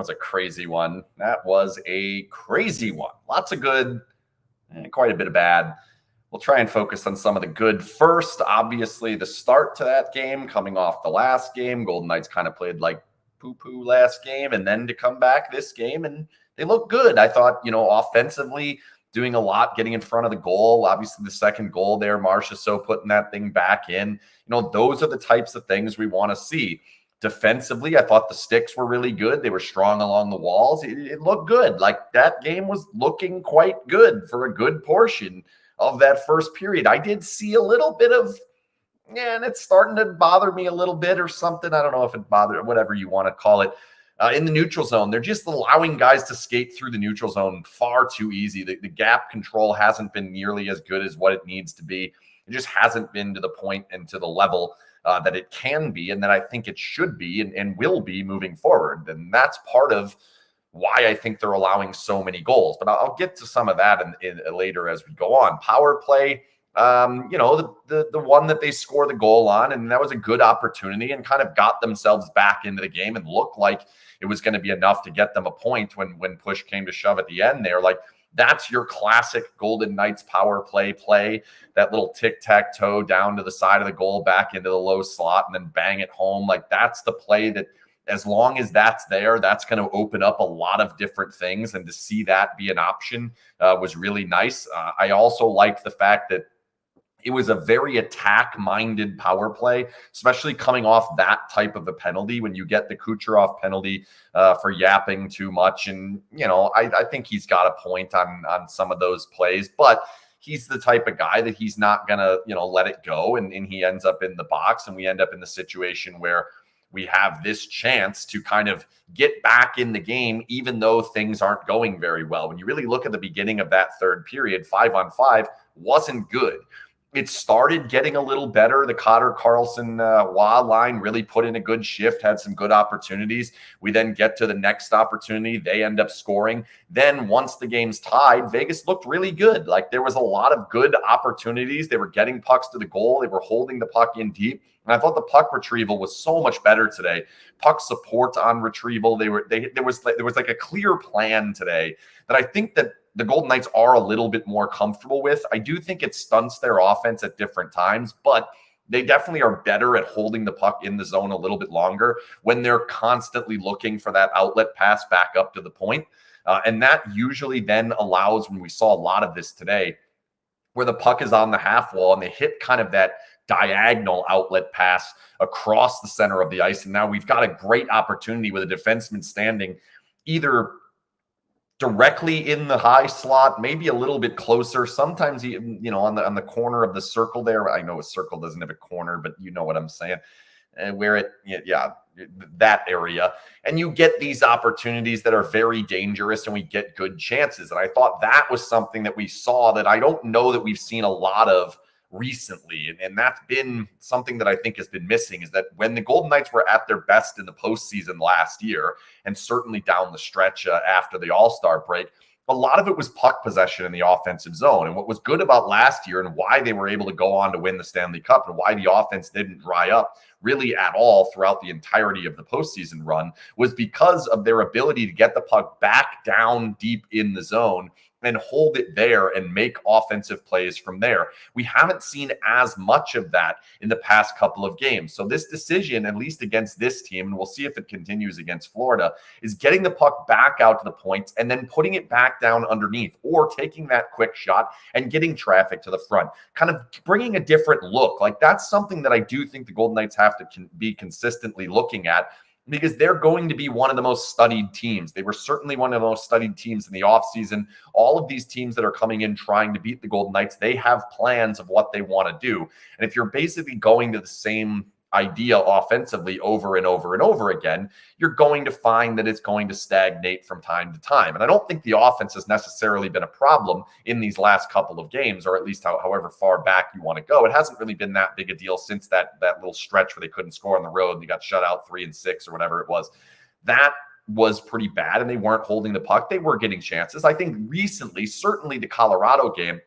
was a crazy one. Lots of good, quite a bit of bad. We'll try and focus on some of the good first. Obviously, the start to that game, coming off the last game, Golden Knights kind of played like poo-poo last game, and then to come back this game, and they look good. I thought, offensively, doing a lot, getting in front of the goal. Obviously, the second goal there, Marchessault putting that thing back in. Those are the types of things we want to see. Defensively, I thought the sticks were really good. They were strong along the walls. It looked good. Like, that game was looking quite good for a good portion of that first period. I did see a little bit of, and it's starting to bother me a little bit or something. I don't know if it bothered, whatever you want to call it. In the neutral zone, they're just allowing guys to skate through the neutral zone far too easy. The gap control hasn't been nearly as good as what it needs to be. It just hasn't been to the point and to the level that it can be, and that I think it should be and will be moving forward. And that's part of why I think they're allowing so many goals. But I'll get to some of that in later as we go on. Power play, the one that they score the goal on, and that was a good opportunity and kind of got themselves back into the game and looked like it was going to be enough to get them a point when push came to shove at the end there. Like, that's your classic Golden Knights power play, that little tic-tac-toe down to the side of the goal, back into the low slot, and then bang it home. Like, that's the play that, as long as that's there, that's going to open up a lot of different things. And to see that be an option was really nice. I also liked the fact that it was a very attack-minded power play, especially coming off that type of a penalty. When you get the Kucherov penalty for yapping too much, and I think he's got a point on some of those plays, but he's the type of guy that he's not gonna let it go, and he ends up in the box, and we end up in the situation where we have this chance to kind of get back in the game, even though things aren't going very well. When you really look at the beginning of that third period, 5-on-5 wasn't good. It started getting a little better. The Cotter, Carlson, Waugh line really put in a good shift, had some good opportunities. We then get to the next opportunity. They end up scoring. Then once the game's tied, Vegas looked really good. Like, there was a lot of good opportunities. They were getting pucks to the goal. They were holding the puck in deep. And I thought the puck retrieval was so much better today. Puck support on retrieval. There was like a clear plan today that I think that the Golden Knights are a little bit more comfortable with. I do think it stunts their offense at different times, but they definitely are better at holding the puck in the zone a little bit longer when they're constantly looking for that outlet pass back up to the point. And that usually then allows, when we saw a lot of this today, where the puck is on the half wall and they hit kind of that diagonal outlet pass across the center of the ice. And now we've got a great opportunity with a defenseman standing either directly in the high slot, maybe a little bit closer. Sometimes on the corner of the circle there. I know a circle doesn't have a corner, but you know what I'm saying. That area. And you get these opportunities that are very dangerous, and we get good chances. And I thought that was something that we saw that I don't know that we've seen a lot of recently. And that's been something that I think has been missing, is that when the Golden Knights were at their best in the postseason last year, and certainly down the stretch after the All-Star break, a lot of it was puck possession in the offensive zone. And what was good about last year, and why they were able to go on to win the Stanley Cup, and why the offense didn't dry up really at all throughout the entirety of the postseason run, was because of their ability to get the puck back down deep in the zone and hold it there and make offensive plays from there. We haven't seen as much of that in the past couple of games. So this decision, at least against this team, and we'll see if it continues against Florida, is getting the puck back out to the point and then putting it back down underneath, or taking that quick shot and getting traffic to the front, kind of bringing a different look. Like, that's something that I do think the Golden Knights have to be consistently looking at, because they're going to be one of the most studied teams. They were certainly one of the most studied teams in the offseason. All of these teams that are coming in trying to beat the Golden Knights, they have plans of what they want to do. And if you're basically going to the same idea offensively over and over and over again, you're going to find that it's going to stagnate from time to time. And I don't think the offense has necessarily been a problem in these last couple of games, or at least however far back you want to go. It hasn't really been that big a deal since that little stretch where they couldn't score on the road and they got shut out 3-6 or whatever it was. That was pretty bad, and they weren't holding the puck. They were getting chances. I think recently, certainly the Carolina game,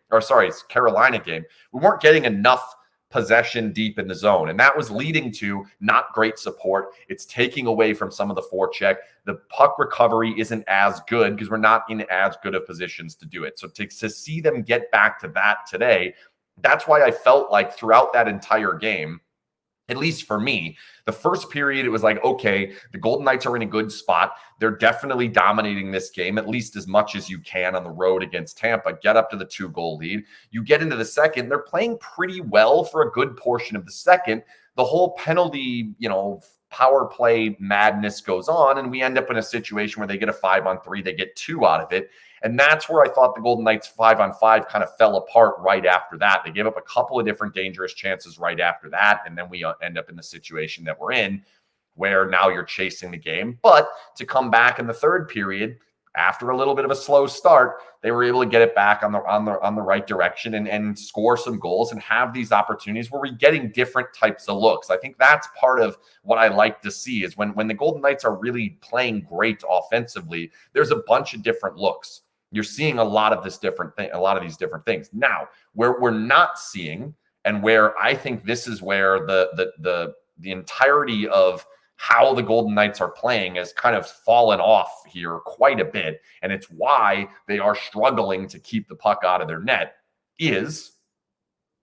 we weren't getting enough possession deep in the zone. And that was leading to not great support. It's taking away from some of the forecheck. The puck recovery isn't as good because we're not in as good of positions to do it. So to see them get back to that today, that's why I felt like throughout that entire game, at least for me, the first period, it was like, okay, the Golden Knights are in a good spot. They're definitely dominating this game, at least as much as you can on the road against Tampa. Get up to the 2-goal lead. You get into the second, they're playing pretty well for a good portion of the second. The whole penalty, power play madness goes on, and we end up in a situation where they get a 5-on-3, they get 2 out of it. And that's where I thought the Golden Knights 5-on-5 kind of fell apart right after that. They gave up a couple of different dangerous chances right after that. And then we end up in the situation that we're in where now you're chasing the game. But to come back in the third period, after a little bit of a slow start, they were able to get it back on the right direction and score some goals and have these opportunities where we're getting different types of looks. I think that's part of what I like to see is when the Golden Knights are really playing great offensively, there's a bunch of different looks. You're seeing a lot of these different things. Now, where we're not seeing, and where I think this is where the entirety of how the Golden Knights are playing has kind of fallen off here quite a bit, and it's why they are struggling to keep the puck out of their net, is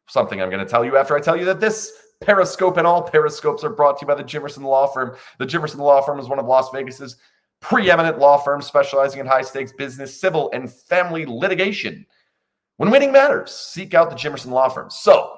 something I'm going to tell you after I tell you that this Periscope and all Periscopes are brought to you by the Jimmerson Law Firm. The Jimmerson Law Firm is one of Las Vegas's preeminent law firms specializing in high-stakes business, civil, and family litigation. When winning matters, seek out the Jimmerson Law Firm. So,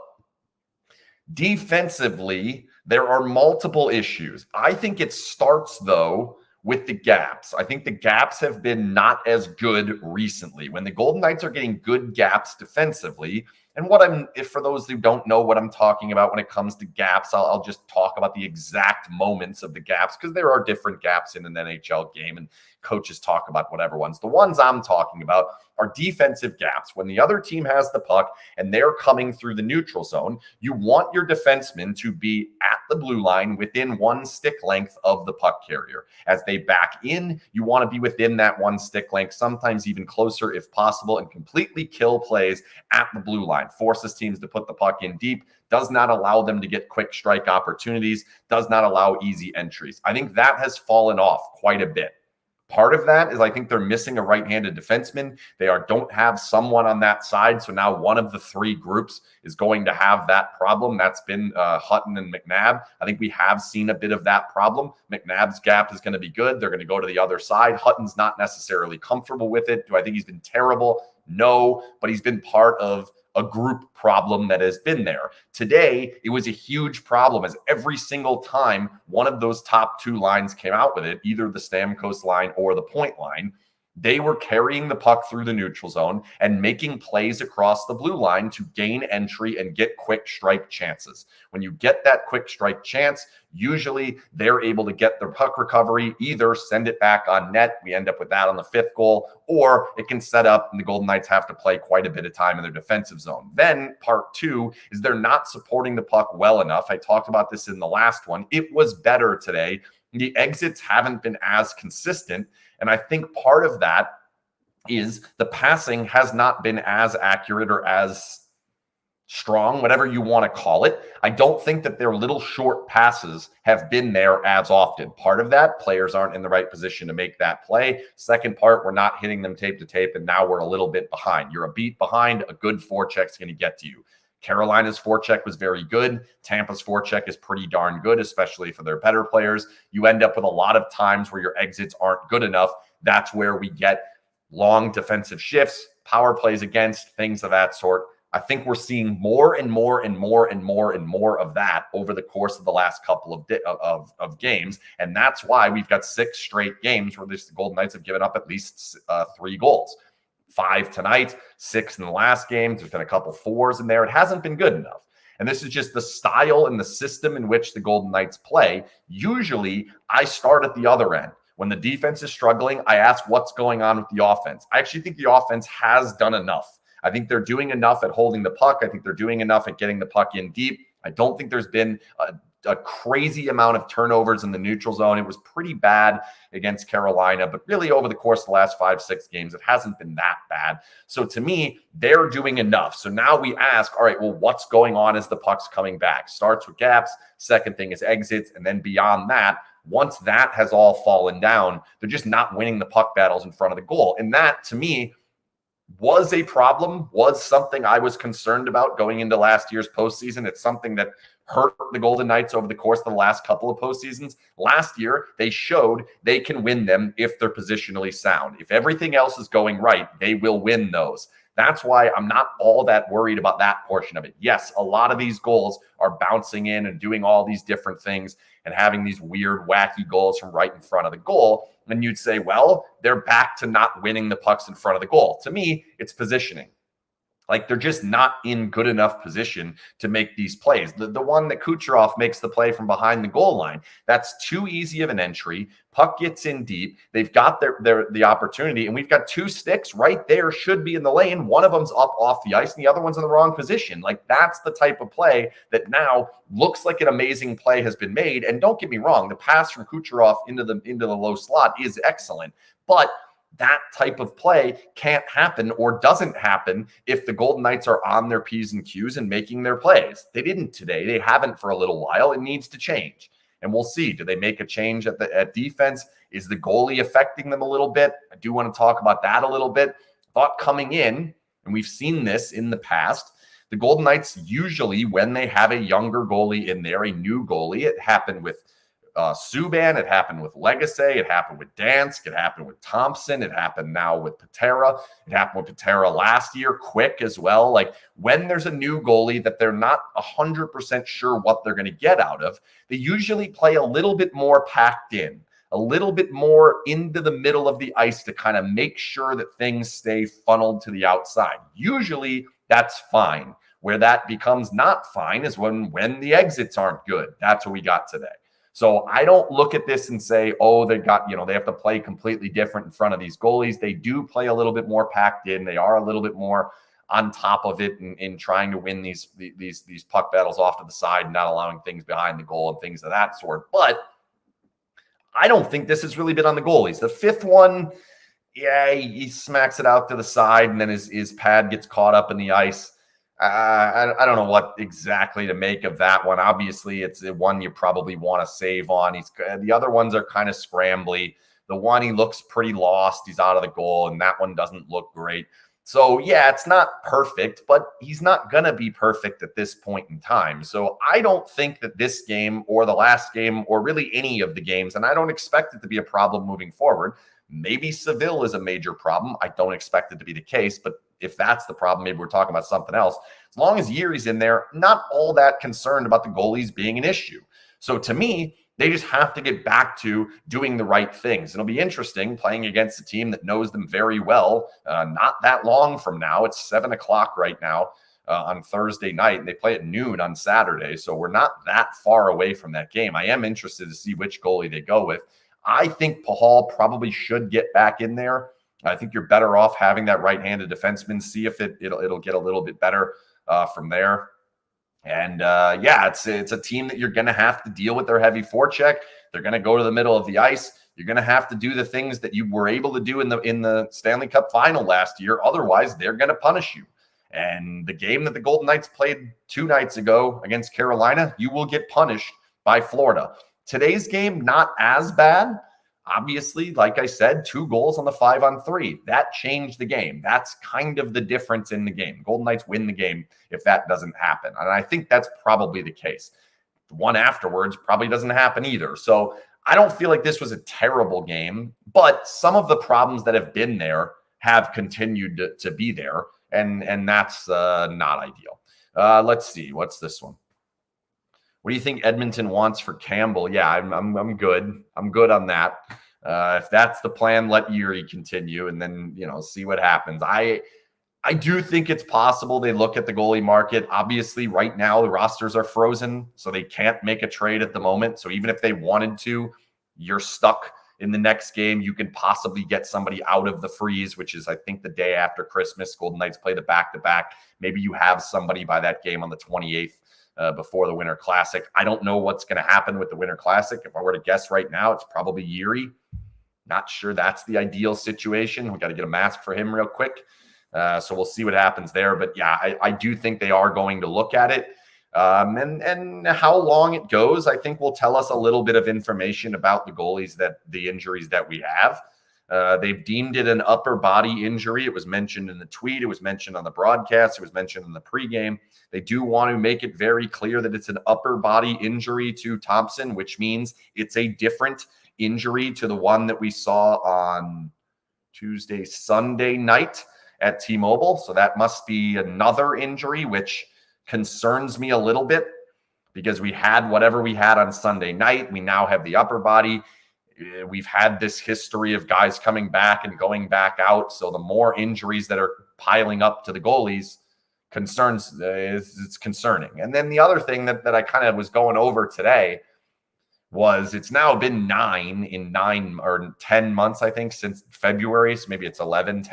defensively, there are multiple issues. I think it starts, though, with the gaps. I think the gaps have been not as good recently. When the Golden Knights are getting good gaps defensively, and if for those who don't know what I'm talking about when it comes to gaps, I'll just talk about the exact moments of the gaps because there are different gaps in an NHL game and coaches talk about whatever ones. The ones I'm talking about are defensive gaps. When the other team has the puck and they're coming through the neutral zone, you want your defensemen to be at the blue line within 1 stick length of the puck carrier. As they back in, you want to be within that 1 stick length, sometimes even closer if possible, and completely kill plays at the blue line. Forces teams to put the puck in deep, does not allow them to get quick strike opportunities, does not allow easy entries. I think that has fallen off quite a bit. Part of that is I think they're missing a right-handed defenseman. They don't have someone on that side. So now one of the 3 groups is going to have that problem. That's been Hutton and McNabb. I think we have seen a bit of that problem. McNabb's gap is going to be good. They're going to go to the other side. Hutton's not necessarily comfortable with it. Do I think he's been terrible? No, but he's been part of a group problem that has been there. Today, it was a huge problem as every single time one of those top 2 lines came out with it, either the Stamkos line or the point line, they were carrying the puck through the neutral zone and making plays across the blue line to gain entry and get quick strike chances. When you get that quick strike chance, usually they're able to get their puck recovery, either send it back on net. We end up with that on the 5th goal, or it can set up and the Golden Knights have to play quite a bit of time in their defensive zone. Then part 2 is they're not supporting the puck well enough. I talked about this in the last one. It was better today. The exits haven't been as consistent. And I think part of that is the passing has not been as accurate or as strong, whatever you want to call it. I don't think that their little short passes have been there as often. Part of that, players aren't in the right position to make that play. Second part, we're not hitting them tape to tape, and now we're a little bit behind. You're a beat behind, a good forecheck's going to get to you. Carolina's forecheck was very good. Tampa's forecheck is pretty darn good, especially for their better players. You end up with a lot of times where your exits aren't good enough. That's where we get long defensive shifts, power plays against, things of that sort. I think we're seeing more and more and more and more and more of that over the course of the last couple of games. And that's why we've got 6 straight games where the Golden Knights have given up at least 3 goals. 5 tonight, 6 in the last game. There's been a couple 4s in there. It hasn't been good enough. And this is just the style and the system in which the Golden Knights play. Usually, I start at the other end. When the defense is struggling, I ask what's going on with the offense. I actually think the offense has done enough. I think they're doing enough at holding the puck. I think they're doing enough at getting the puck in deep. I don't think there's been a crazy amount of turnovers in the neutral zone. It was pretty bad against Carolina, but really over the course of the last 5-6 games, it hasn't been that bad. So to me, they're doing enough. So now we ask, all right, well, what's going on as the puck's coming back? Starts with gaps. Second thing is exits. And then beyond that, once that has all fallen down, they're just not winning the puck battles in front of the goal. And that, to me, was a problem, was something I was concerned about going into last year's postseason. It's something that hurt the Golden Knights over the course of the last couple of postseasons. Last year, they showed they can win them if they're positionally sound. If everything else is going right, they will win those. That's why I'm not all that worried about that portion of it. Yes, a lot of these goals are bouncing in and doing all these different things and having these weird, wacky goals from right in front of the goal. And you'd say, well, they're back to not winning the pucks in front of the goal. To me, it's positioning. Like, they're just not in good enough position to make these plays. The one that Kucherov makes the play from behind the goal line, that's too easy of an entry. Puck gets in deep. They've got the opportunity, and we've got two sticks right there, should be in the lane. One of them's up off the ice, and the other one's in the wrong position. Like, that's the type of play that now looks like an amazing play has been made. And don't get me wrong, the pass from Kucherov into the low slot is excellent, but that type of play can't happen or doesn't happen if the Golden Knights are on their P's and Q's and making their plays. They didn't today. They haven't for a little while. It needs to change. And we'll see. Do they make a change at defense? Is the goalie affecting them a little bit? I do want to talk about that a little bit. Thought coming in, and we've seen this in the past, the Golden Knights usually, when they have a younger goalie in there, a new goalie, it happened with Subban, it happened with Legacy, it happened with Dansk, it happened with Thompson, it happened now with Patera, it happened with Patera last year, Quick as well. Like, when there's a new goalie that they're not 100% sure what they're going to get out of, they usually play a little bit more packed in, a little bit more into the middle of the ice to kind of make sure that things stay funneled to the outside. Usually that's fine. Where that becomes not fine is when the exits aren't good. That's what we got today. So I don't look at this and say, oh, they have to play completely different in front of these goalies. They do play a little bit more packed in. They are a little bit more on top of it in trying to win these puck battles off to the side and not allowing things behind the goal and things of that sort. But I don't think this has really been on the goalies. The fifth one, yeah, he smacks it out to the side, and then his pad gets caught up in the ice. I don't know what exactly to make of that one. Obviously, it's the one you probably want to save on. The other ones are kind of scrambly. The one, he looks pretty lost. He's out of the goal, and that one doesn't look great. So, yeah, it's not perfect, but he's not going to be perfect at this point in time. So I don't think that this game or the last game or really any of the games, and I don't expect it to be a problem moving forward. Maybe Seville is a major problem. I don't expect it to be the case, but if that's the problem, maybe we're talking about something else. As long as Yuri's in there, not all that concerned about the goalies being an issue. So to me, they just have to get back to doing the right things. It'll be interesting playing against a team that knows them very well. Not that long from now. It's 7 o'clock right now on Thursday night, and they play at noon on Saturday. So we're not that far away from that game. I am interested to see which goalie they go with. I think Pahal probably should get back in there. I think you're better off having that right-handed defenseman, see if it'll get a little bit better from there. And yeah, it's a team that you're going to have to deal with their heavy forecheck. They're going to go to the middle of the ice. You're going to have to do the things that you were able to do in the Stanley Cup final last year. Otherwise, they're going to punish you. And the game that the Golden Knights played 2 nights ago against Carolina, you will get punished by Florida. Today's game, not as bad. Obviously, like I said, 2 goals on the 5-on-3. That changed the game. That's kind of the difference in the game. Golden Knights win the game if that doesn't happen. And I think that's probably the case. The one afterwards probably doesn't happen either. So I don't feel like this was a terrible game, but some of the problems that have been there have continued to be there. And that's not ideal. Let's see. What's this one? What do you think Edmonton wants for Campbell? Yeah, I'm good. I'm good on that. If that's the plan, let Yuri continue and then, see what happens. I do think it's possible they look at the goalie market. Obviously, right now, the rosters are frozen, so they can't make a trade at the moment. So even if they wanted to, you're stuck in the next game. You can possibly get somebody out of the freeze, which is, I think, the day after Christmas. Golden Knights play the back-to-back. Maybe you have somebody by that game on the 28th. before the Winter Classic. I don't know what's going to happen with the Winter Classic. If I were to guess right now, it's probably Yuri. Not sure that's the ideal situation. We got to get a mask for him real quick. So we'll see what happens there. But yeah, I do think they are going to look at it. And how long it goes, I think will tell us a little bit of information about the goalies, that the injuries that we have. They've deemed it an upper body injury. It was mentioned in the tweet. It was mentioned on the broadcast. It was mentioned in the pregame. They do want to make it very clear that it's an upper body injury to Thompson, which means it's a different injury to the one that we saw on Sunday night at T-Mobile. So that must be another injury, which concerns me a little bit, because we had whatever we had on Sunday night. We now have the upper body. We've had this history of guys coming back and going back out. So the more injuries that are piling up to the goalies it's concerning. And then the other thing that I kind of was going over today was, it's now been 9 or 10 months, I think, since February. So maybe it's 11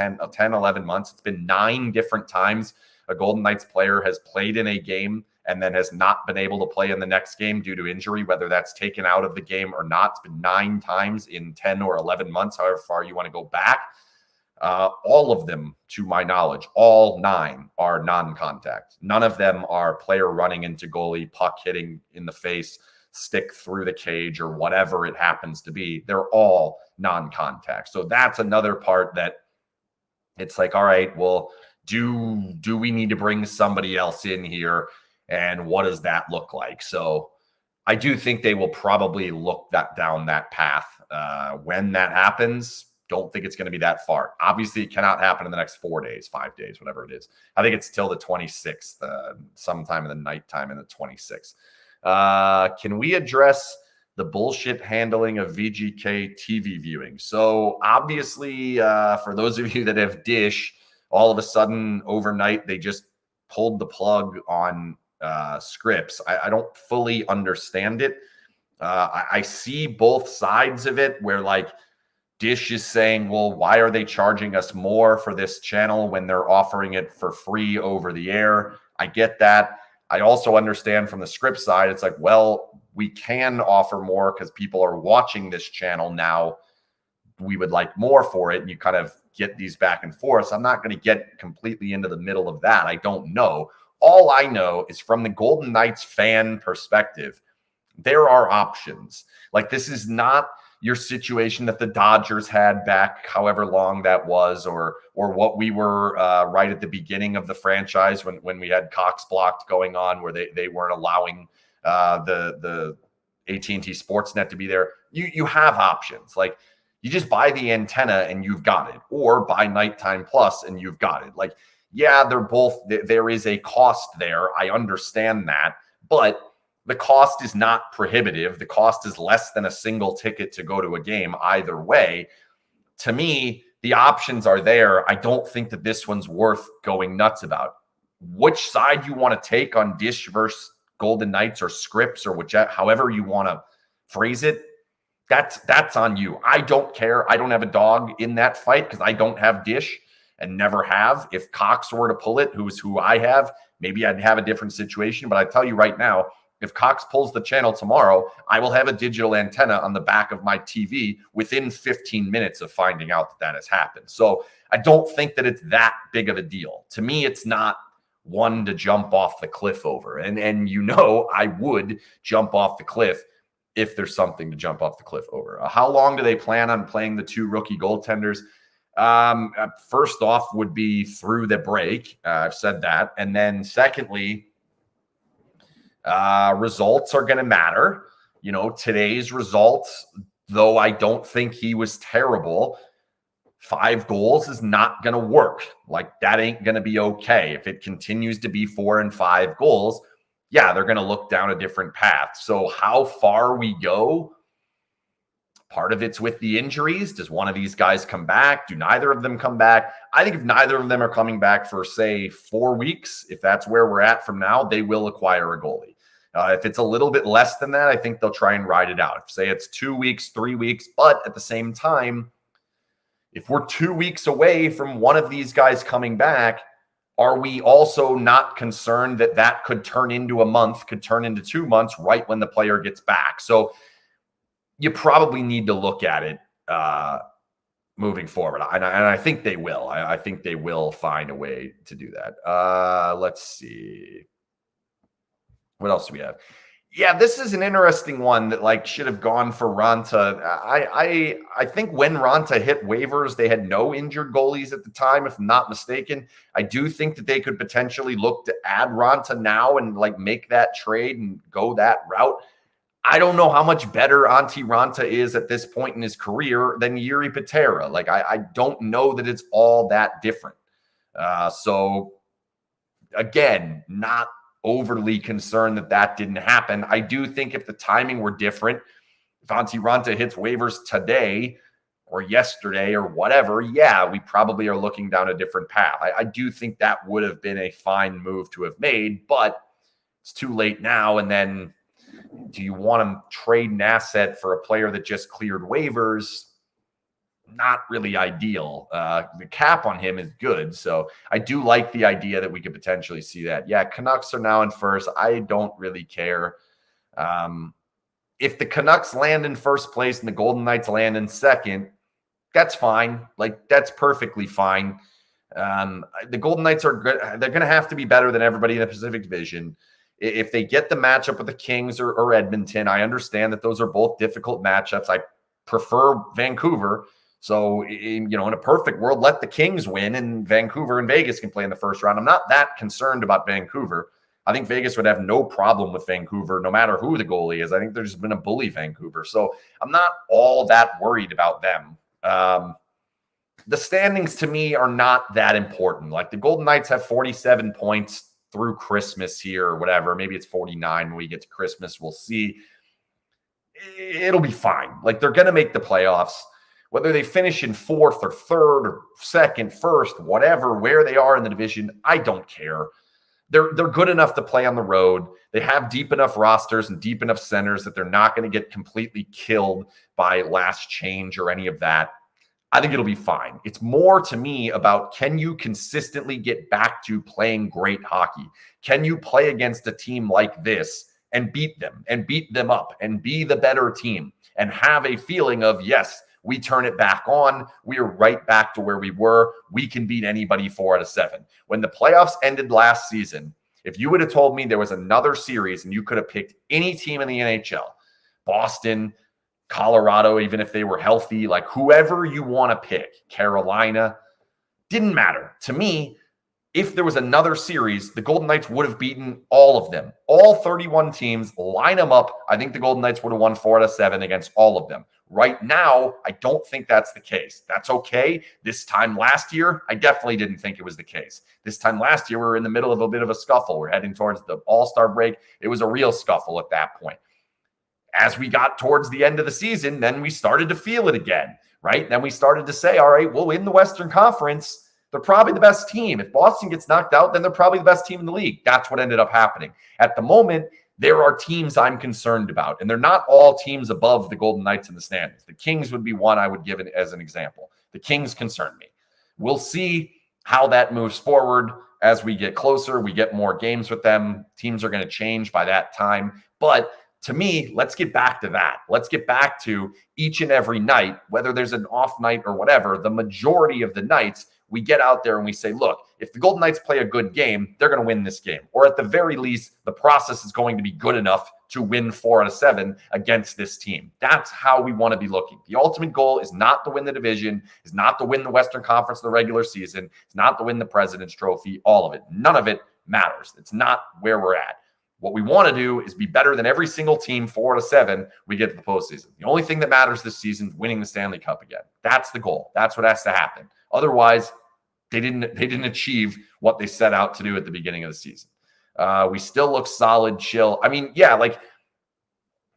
months. It's been 9 different times a Golden Knights player has played in a game and then has not been able to play in the next game due to injury, whether that's taken out of the game or not. It's been 9 times in 10 or 11 months, however far you want to go back. All of them, to my knowledge, all 9 are non-contact. None of them are player running into goalie, puck hitting in the face, stick through the cage, or whatever it happens to be. They're all non-contact. So that's another part that it's like, all right, well, do we need to bring somebody else in here? And what does that look like? So I do think they will probably look down that path. When that happens, don't think it's going to be that far. Obviously, it cannot happen in the next 4 days, 5 days, whatever it is. I think it's till the 26th, sometime in the nighttime in the 26th. Can we address the bullshit handling of VGK TV viewing? So obviously, for those of you that have Dish, all of a sudden overnight, they just pulled the plug on scripts. I don't fully understand it. I see both sides of it, where like Dish is saying, well, why are they charging us more for this channel when they're offering it for free over the air? I get that. I also understand from the script side, it's like, well, we can offer more because people are watching this channel now. We would like more for it. And you kind of get these back and forth. So I'm not going to get completely into the middle of that. I don't know. All I know is from the Golden Knights fan perspective, there are options. Like, this is not your situation that the Dodgers had back however long that was, or what we were right at the beginning of the franchise when we had Cox blocked going on, where they weren't allowing the AT&T Sportsnet to be there. You have options. Like, you just buy the antenna and you've got it, or buy Nighttime Plus and you've got it. Like, yeah, they're both, there is a cost there. I understand that, but the cost is not prohibitive. The cost is less than a single ticket to go to a game either way. To me, the options are there. I don't think that this one's worth going nuts about. Which side you want to take on Dish versus Golden Knights, or scripts, or whichever, however you want to phrase it, that's on you. I don't care. I don't have a dog in that fight because I don't have Dish and never have. If Cox were to pull it, who I have, maybe I'd have a different situation. But I tell you right now, if Cox pulls the channel tomorrow, I will have a digital antenna on the back of my TV within 15 minutes of finding out that has happened. So I don't think that it's that big of a deal. To me, it's not one to jump off the cliff over. And you know, I would jump off the cliff if there's something to jump off the cliff over. How long do they plan on playing the 2 rookie goaltenders? First off would be through the break. I've said that. And then secondly, results are going to matter. You know, today's results, though I don't think he was terrible, 5 goals is not going to work. Like, that ain't going to be okay. If it continues to be 4 and 5 goals, yeah, they're going to look down a different path. So how far we go, part of it's with the injuries. Does one of these guys come back? Do neither of them come back? I think if neither of them are coming back for, say, 4 weeks, if that's where we're at from now, they will acquire a goalie. If it's a little bit less than that, I think they'll try and ride it out. If, say, it's 2 weeks, 3 weeks, but at the same time, if we're 2 weeks away from one of these guys coming back, are we also not concerned that that could turn into a month, could turn into 2 months right when the player gets back? So you probably need to look at it moving forward. And I think they will. I think they will find a way to do that. Let's see. What else do we have? Yeah, this is an interesting one that like should have gone for Ranta. I think when Ranta hit waivers, they had no injured goalies at the time, if I'm not mistaken. I do think that they could potentially look to add Ranta now and like make that trade and go that route. I don't know how much better Antti Ranta is at this point in his career than Jiri Patera. Like I don't know that it's all that different. So again, not overly concerned that that didn't happen. I do think if the timing were different, if Antti Ranta hits waivers today or yesterday or whatever, yeah, we probably are looking down a different path. I do think that would have been a fine move to have made, but it's too late now. And then do you want to trade an asset for a player that just cleared waivers? Not really ideal. The cap on him is good. So I do like the idea that we could potentially see that. Yeah, Canucks are now in first. I don't really care. If the Canucks land in first place and the Golden Knights land in second, that's fine. Like, that's perfectly fine. The Golden Knights are good. They're going to have to be better than everybody in the Pacific Division. If they get the matchup with the Kings or Edmonton, I understand that those are both difficult matchups. I prefer Vancouver. So, in a perfect world, let the Kings win and Vancouver and Vegas can play in the first round. I'm not that concerned about Vancouver. I think Vegas would have no problem with Vancouver, no matter who the goalie is. I think they're just going to bully Vancouver. So I'm not all that worried about them. The standings to me are not that important. Like the Golden Knights have 47 points through Christmas here or whatever. Maybe it's 49 when we get to Christmas. We'll see. It'll be fine. Like they're going to make the playoffs. Whether they finish in fourth or third or second, first, whatever, where they are in the division, I don't care. They're good enough to play on the road. They have deep enough rosters and deep enough centers that they're not going to get completely killed by last change or any of that. I think it'll be fine. It's more to me about, can you consistently get back to playing great hockey? Can you play against a team like this and beat them up and be the better team and have a feeling of, yes, we turn it back on. We are right back to where we were. We can beat anybody 4 out of 7. When the playoffs ended last season, if you would have told me there was another series and you could have picked any team in the NHL, Boston, Colorado, even if they were healthy, like whoever you want to pick, Carolina, didn't matter. To me, if there was another series, the Golden Knights would have beaten all of them. All 31 teams, line them up. I think the Golden Knights would have won 4 out of 7 against all of them. Right now, I don't think that's the case. That's okay. This time last year, I definitely didn't think it was the case. This time last year, we were in the middle of a bit of a scuffle. We're heading towards the All-Star break. It was a real scuffle at that point. As we got towards the end of the season, then we started to feel it again, right? Then we started to say, all right, well, in the Western Conference, they're probably the best team. If Boston gets knocked out, then they're probably the best team in the league. That's what ended up happening. At the moment, there are teams I'm concerned about, and they're not all teams above the Golden Knights in the standings. The Kings would be one I would give it as an example. The Kings concern me. We'll see how that moves forward as we get closer. We get more games with them. Teams are going to change by that time. But to me, let's get back to that. Let's get back to each and every night, whether there's an off night or whatever, the majority of the nights, we get out there and we say, look, if the Golden Knights play a good game, they're going to win this game. Or at the very least, the process is going to be good enough to win 4 out of 7 against this team. That's how we want to be looking. The ultimate goal is not to win the division, is not to win the Western Conference in the regular season, it's not to win the President's Trophy, all of it. None of it matters. It's not where we're at. What we want to do is be better than every single team 4 out of 7 we get to the postseason. The only thing that matters this season is winning the Stanley Cup again. That's the goal. That's what has to happen. Otherwise, they didn't achieve what they set out to do at the beginning of the season. We still look solid, chill. I mean, yeah, like,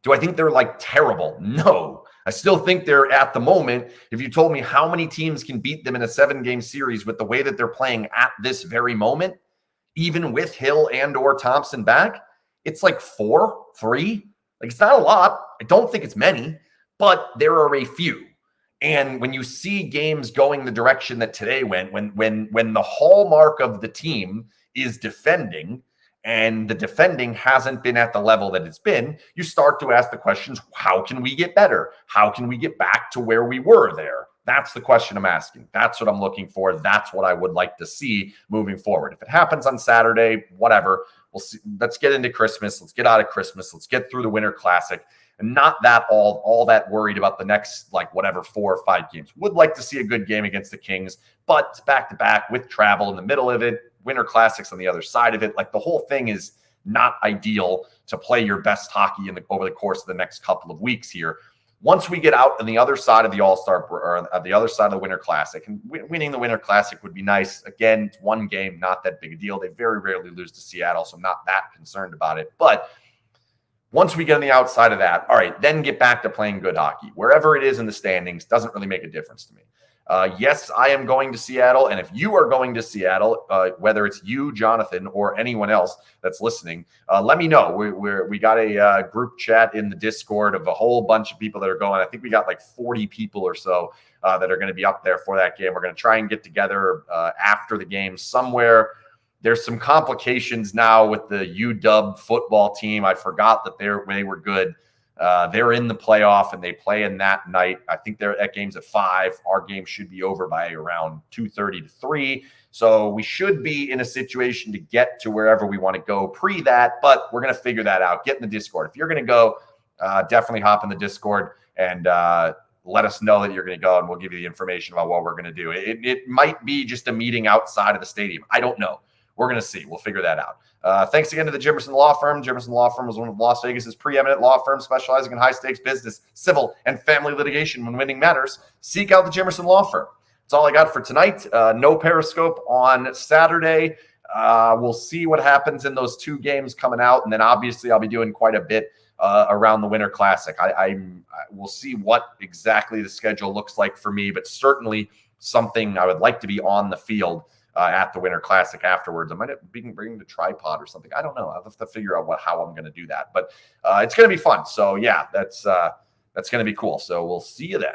do I think they're like terrible? No. I still think they're at the moment. If you told me how many teams can beat them in a 7-game series with the way that they're playing at this very moment, even with Hill and or Thompson back, it's like 4, 3. Like, it's not a lot. I don't think it's many, but there are a few. And when you see games going the direction that today went, when the hallmark of the team is defending, and the defending hasn't been at the level that it's been, you start to ask the questions, how can we get better? How can we get back to where we were there? That's the question I'm asking. That's what I'm looking for. That's what I would like to see moving forward. If it happens on Saturday, whatever, we'll see. Let's get into Christmas. Let's get out of Christmas. Let's get through the Winter Classic. And not that all that worried about the next, 4 or 5 games. Would like to see a good game against the Kings, but back-to-back with travel in the middle of it, Winter Classics on the other side of it. The whole thing is not ideal to play your best hockey over the course of the next couple of weeks here. Once we get out on the other side of the All-Star, or the other side of the Winter Classic, and winning the Winter Classic would be nice. Again, it's one game, not that big a deal. They very rarely lose to Seattle, so I'm not that concerned about it. But once we get on the outside of that, all right, then get back to playing good hockey. Wherever it is in the standings doesn't really make a difference to me. Yes, I am going to Seattle, and if you are going to Seattle, whether it's you, Jonathan, or anyone else that's listening, let me know. We got a group chat in the Discord of a whole bunch of people that are going. I think we got 40 people or so that are going to be up there for that game. We're going to try and get together after the game somewhere. There's some complications now with the UW football team. I forgot that they were good. They're in the playoff, and they play in that night. I think that game's at 5. Our game should be over by around 2:30 to 3. So we should be in a situation to get to wherever we want to go pre that, but we're going to figure that out. Get in the Discord. If you're going to go, definitely hop in the Discord and let us know that you're going to go, and we'll give you the information about what we're going to do. It might be just a meeting outside of the stadium. I don't know. We're going to see. We'll figure that out. Thanks again to the Jimmerson Law Firm. Jimmerson Law Firm is one of Las Vegas's preeminent law firms specializing in high-stakes business, civil, and family litigation when winning matters. Seek out the Jimmerson Law Firm. That's all I got for tonight. No Periscope on Saturday. We'll see what happens in those 2 games coming out, and then obviously I'll be doing quite a bit around the Winter Classic. We'll see what exactly the schedule looks like for me, but certainly something I would like to be on the field at the Winter Classic afterwards. I might be bringing the tripod or something. I don't know. I'll have to figure out how I'm going to do that. But it's going to be fun. So, yeah, that's going to be cool. So we'll see you then.